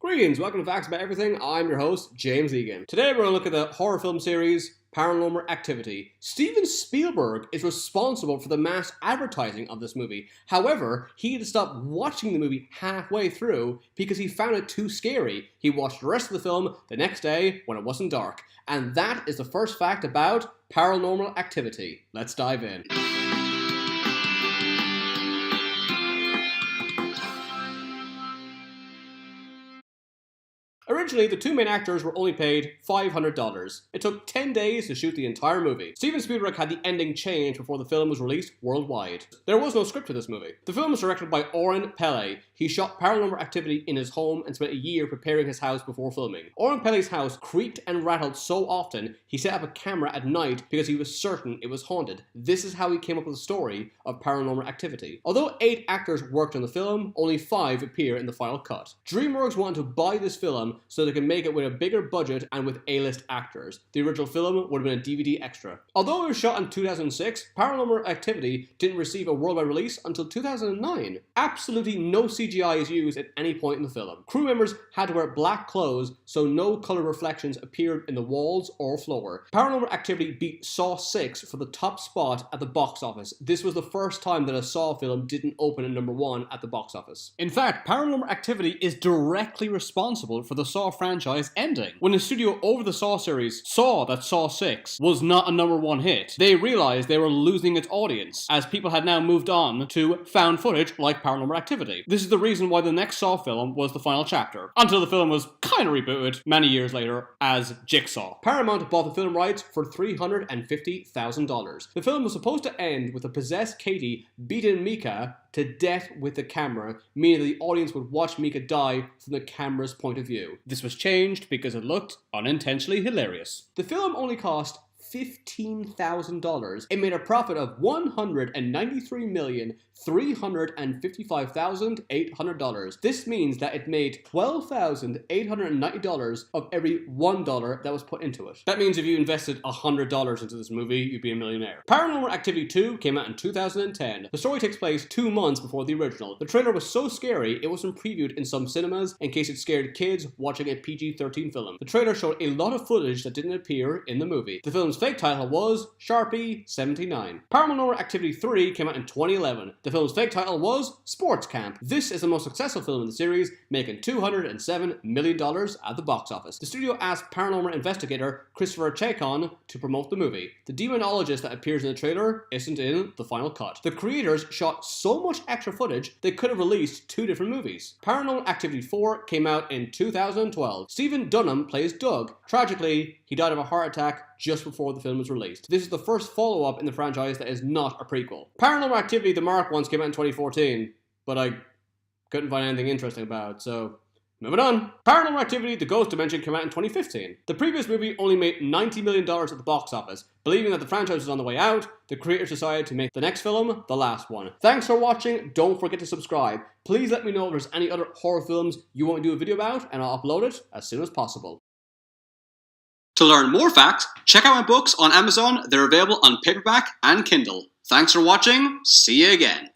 Greetings, welcome to Facts About Everything. I'm your host, James Egan. Today we're going to look at the horror film series Paranormal Activity. Steven Spielberg is responsible for the mass advertising of this movie. However, he had to stop watching the movie halfway through because he found it too scary. He watched the rest of the film the next day when it wasn't dark. And that is the first fact about Paranormal Activity. Let's dive in. Originally, the two main actors were only paid $500. It took 10 days to shoot the entire movie. Steven Spielberg had the ending changed before the film was released worldwide. There was no script to this movie. The film was directed by Oren Peli. He shot Paranormal Activity in his home and spent a year preparing his house before filming. Oren Peli's house creaked and rattled so often, he set up a camera at night because he was certain it was haunted. This is how he came up with the story of Paranormal Activity. Although 8 actors worked on the film, only 5 appear in the final cut. DreamWorks wanted to buy this film so they could make it with a bigger budget and with A-list actors. The original film would have been a DVD extra. Although it was shot in 2006, Paranormal Activity didn't receive a worldwide release until 2009. Absolutely no CGI is used at any point in the film. Crew members had to wear black clothes so no color reflections appeared in the walls or floor. Paranormal Activity beat Saw 6 for the top spot at the box office. This was the first time that a Saw film didn't open at number 1 at the box office. In fact, Paranormal Activity is directly responsible for the Saw franchise ending. When the studio over the Saw series saw that Saw 6 was not a number 1 hit, they realized they were losing its audience, as people had now moved on to found footage like Paranormal Activity. This is the reason why the next Saw film was the final chapter, until the film was kind of rebooted many years later as Jigsaw. Paramount bought the film rights for $350,000. The film was supposed to end with a possessed Katie beating Mika to death with the camera, meaning the audience would watch Mika die from the camera's point of view. This was changed because it looked unintentionally hilarious. The film only cost $15,000. It made a profit of $193,355,800. This means that it made $12,890 of every $1 that was put into it. That means if you invested $100 into this movie, you'd be a millionaire. Paranormal Activity 2 came out in 2010. The story takes place 2 months before the original. The trailer was so scary, it wasn't previewed in some cinemas in case it scared kids watching a PG-13 film. The trailer showed a lot of footage that didn't appear in the movie. The film's fake title was Sharpie 79. Paranormal Activity 3 came out in 2011. The film's fake title was Sports Camp. This is the most successful film in the series, making $207 million at the box office. The studio asked paranormal investigator Christopher Chacon to promote the movie. The demonologist that appears in the trailer isn't in the final cut. The creators shot so much extra footage they could have released 2 different movies. Paranormal Activity 4 came out in 2012. Stephen Dunham plays Doug. Tragically, he died of a heart attack just before the film was released. This is the first follow-up in the franchise that is not a prequel. Paranormal Activity The Mark ones came out in 2014, but I couldn't find anything interesting about it, so moving on. Paranormal Activity The Ghost Dimension came out in 2015. The previous movie only made $90 million at the box office. Believing that the franchise was on the way out, the creators decided to make the next film the last one. Thanks for watching. Don't forget to subscribe. Please let me know if there's any other horror films you want me to do a video about, and I'll upload it as soon as possible. To learn more facts, check out my books on Amazon. They're available on paperback and Kindle. Thanks for watching. See you again.